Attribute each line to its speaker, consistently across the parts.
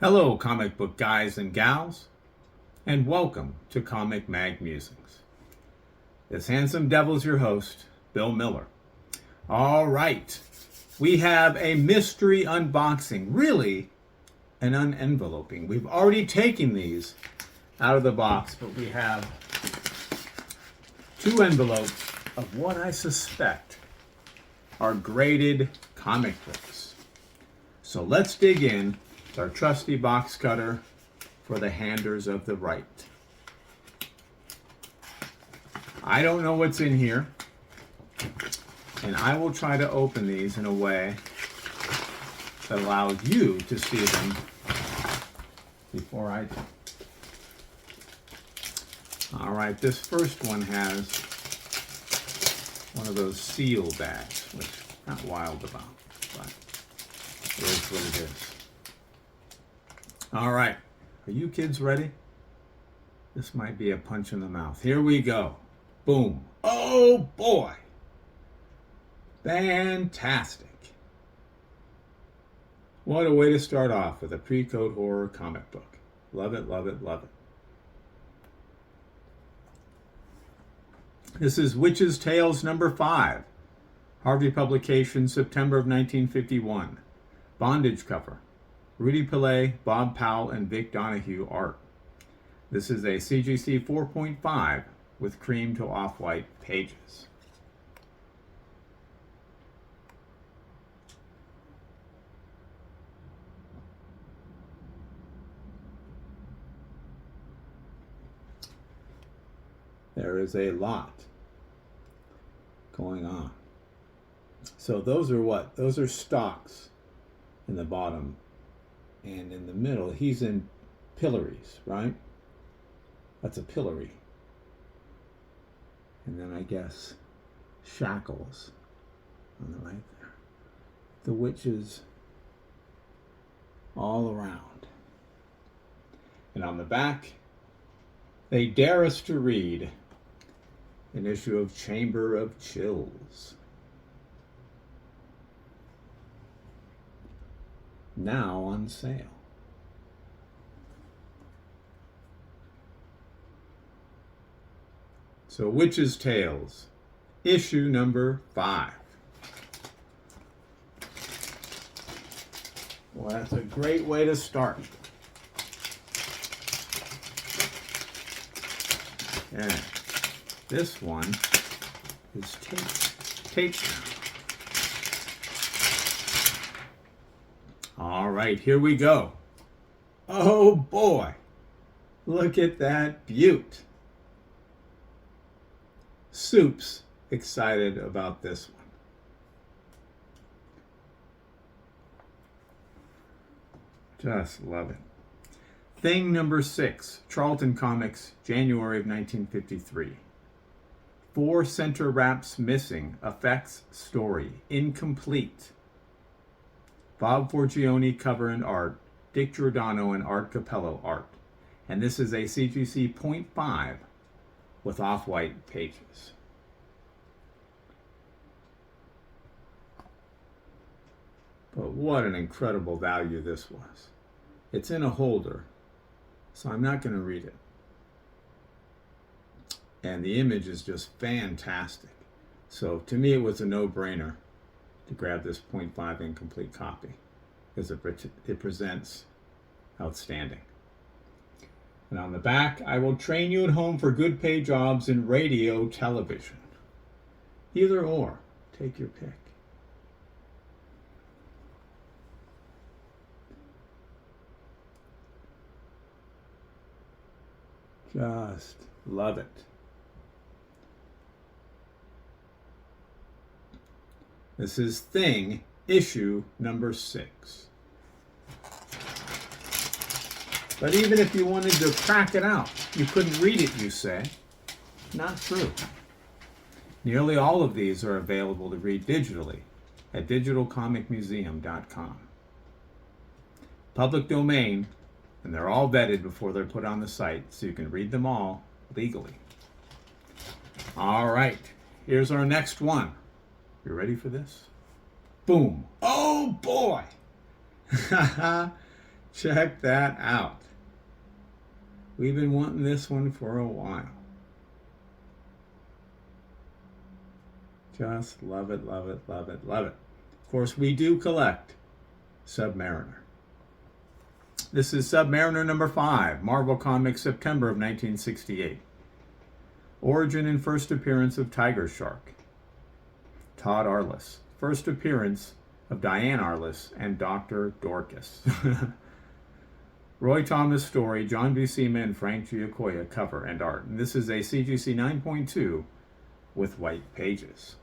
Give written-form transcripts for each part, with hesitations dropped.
Speaker 1: Hello, comic book guys and gals, and welcome to Comic Mag Musings. This handsome devil's your host, Bill Miller. All right, we have a mystery unboxing, really an unenveloping. We've already taken these out of the box, but we have two envelopes of what I suspect are graded comic books. So let's dig in with our trusty box cutter for the handers of the right. I don't know what's in here, and I will try to open these in a way that allows you to see them before I do. All right, this first one has one of those seal bags, which I'm not wild about, but it is what it is. All right, are you kids ready? This might be a punch in the mouth. Here we go. Boom. Oh boy. Fantastic. What a way to start off with a pre-code horror comic book. Love it, love it, love it. This is Witch's Tales number 5. Harvey Publications, September of 1951. Bondage cover. Rudy Pillay, Bob Powell, and Vic Donahue art. This is a CGC 4.5 with cream to off-white pages. There is a lot going on. So those are what? Those are stocks in the bottom. And in the middle, he's in pillories, right? That's a pillory. And then I guess shackles on the right there. The witches all around. And on the back, they dare us to read an issue of Chamber of Chills. Now on sale. So Witch's Tales, issue number 5. Well, that's a great way to start. And this one is taped down. All right, here we go. Oh boy, look at that beaut. Soup's excited about this one. Just love it. Thing number 6, Charlton Comics, January of 1953. 4 center wraps missing, effects story, incomplete. Bob Forgione cover and art, Dick Giordano and Art Capello art. And this is a CGC 0.5 with off-white pages. But what an incredible value this was. It's in a holder, so I'm not going to read it. And the image is just fantastic. So to me, it was a no-brainer to grab this 0.5 incomplete copy because it presents outstanding. And on the back, I will train you at home for good pay jobs in radio, television. Either or, take your pick. Just love it. This is Thing, issue number 6. But even if you wanted to crack it out, you couldn't read it, you say. Not true. Nearly all of these are available to read digitally at digitalcomicmuseum.com. Public domain, and they're all vetted before they're put on the site, so you can read them all legally. All right, here's our next one. You ready for this? Boom. Oh boy! Check that out. We've been wanting this one for a while. Just love it, love it, love it, love it. Of course, we do collect Submariner. This is Submariner number 5, Marvel Comics, September of 1968. Origin and first appearance of Tiger Shark. Todd Arliss. First appearance of Diane Arliss and Dr. Dorcas. Roy Thomas story, John Buscema and Frank Giacoia cover and art. And this is a CGC 9.2 with white pages.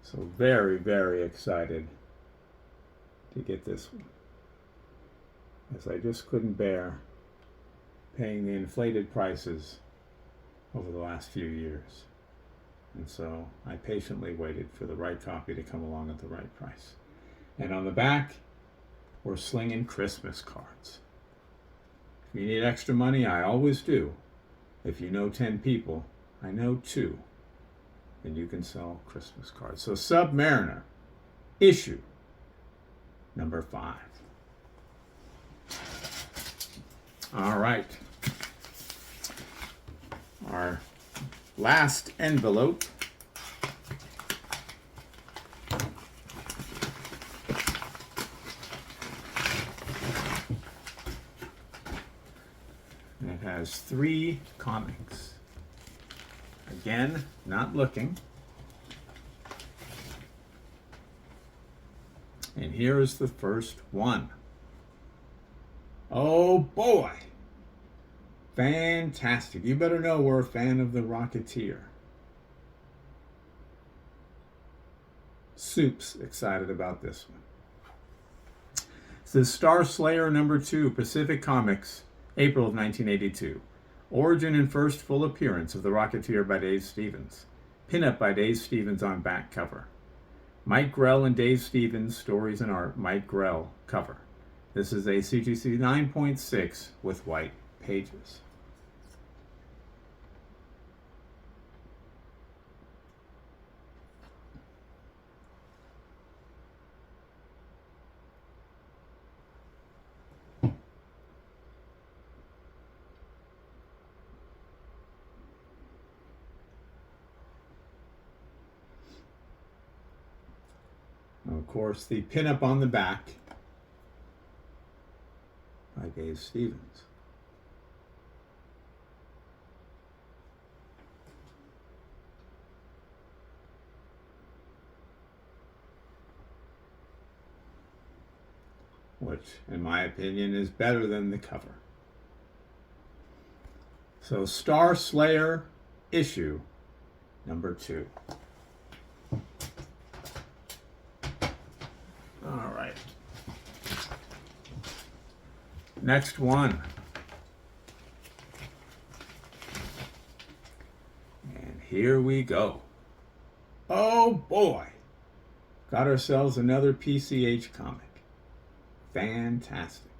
Speaker 1: So very, very excited to get this one, as I just couldn't bear paying the inflated prices over the last few years. And so I patiently waited for the right copy to come along at the right price. And on the back, we're slinging Christmas cards. If you need extra money, I always do. If you know 10 people, I know 2. And you can sell Christmas cards. So Submariner, issue number 5. All right. Our last envelope. And it has 3 comics. Again, not looking. And here is the first one. Oh boy! Fantastic. You better know we're a fan of The Rocketeer. Soup's excited about this one. This is Star Slayer number 2, Pacific Comics, April of 1982. Origin and first full appearance of The Rocketeer by Dave Stevens. Pinup by Dave Stevens on back cover. Mike Grell and Dave Stevens, stories and art, Mike Grell cover. This is a CGC 9.6 with white pages. Of course, the pinup on the back by Dave Stevens. Which, in my opinion, is better than the cover. So, Star Slayer issue number 2. All right. Next one. And here we go. Oh boy. Got ourselves another PCH comic. Fantastic.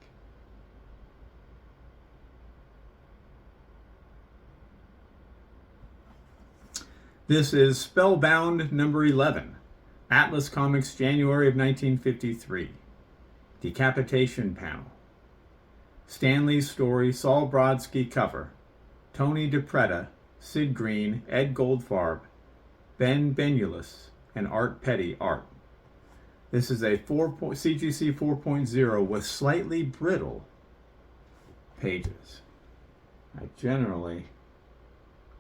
Speaker 1: This is Spellbound number 11. Atlas Comics, January of 1953. Decapitation panel. Stanley's story, Saul Brodsky cover. Tony DiPretta, Sid Green, Ed Goldfarb, Ben Benulus, and Art Petty art. This is a CGC 4.0 with slightly brittle pages. I generally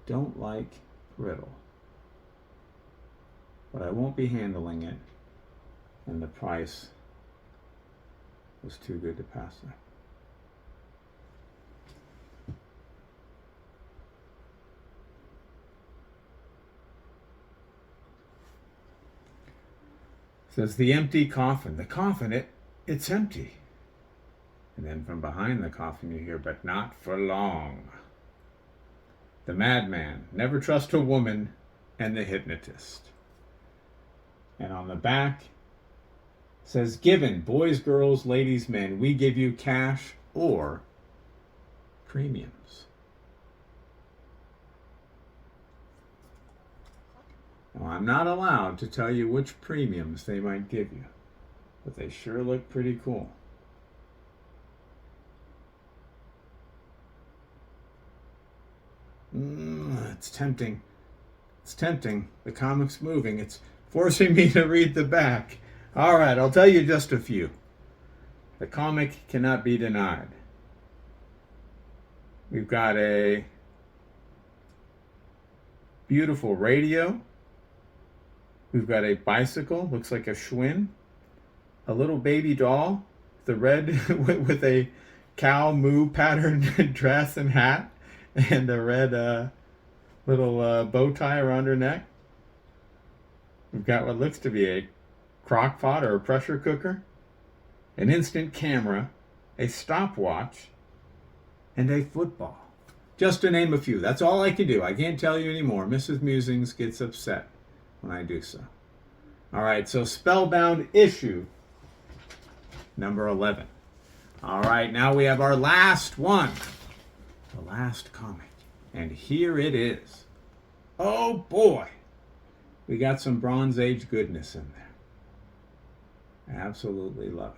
Speaker 1: don't like brittle, but I won't be handling it, and the price was too good to pass up. Says the empty coffin. The coffin, it's empty. And then from behind the coffin you hear, but not for long. The Madman, Never Trust a Woman, and the Hypnotist. And on the back says, given, boys, girls, ladies, men, we give you cash or premiums. Now, I'm not allowed to tell you which premiums they might give you, but they sure look pretty cool. It's tempting. It's tempting. The comic's moving. It's forcing me to read the back. All right, I'll tell you just a few. The comic cannot be denied. We've got a beautiful radio. We've got a bicycle, looks like a Schwinn. A little baby doll, the red with a cow moo patterned dress and hat, and a red little bow tie around her neck. We've got what looks to be a crock pot or a pressure cooker, an instant camera, a stopwatch, and a football. Just to name a few. That's all I can do. I can't tell you anymore. Mrs. Musings gets upset when I do so. All right, so Spellbound issue number 11. All right, now we have our last one. The last comic. And here it is. Oh boy. We got some Bronze Age goodness in there. Absolutely love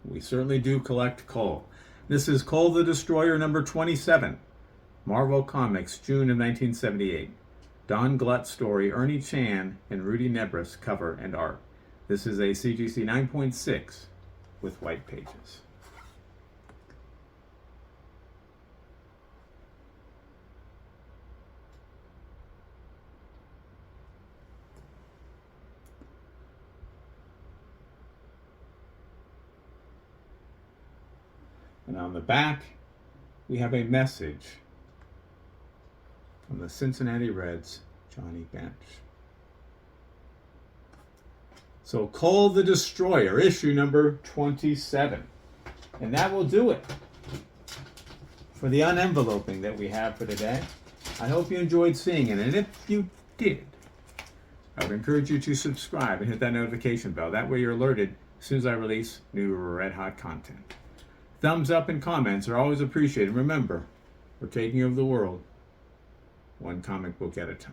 Speaker 1: it. We certainly do collect Cole. This is Cole the Destroyer number 27. Marvel Comics, June of 1978. Don Glutt story, Ernie Chan and Rudy Nebris cover and art. This is a CGC 9.6 with white pages. And on the back, we have a message from the Cincinnati Reds, Johnny Bench. So Cole the Destroyer, issue number 27. And that will do it for the unenveloping that we have for today. I hope you enjoyed seeing it. And if you did, I would encourage you to subscribe and hit that notification bell. That way you're alerted as soon as I release new red hot content. Thumbs up and comments are always appreciated. Remember, we're taking over the world one comic book at a time.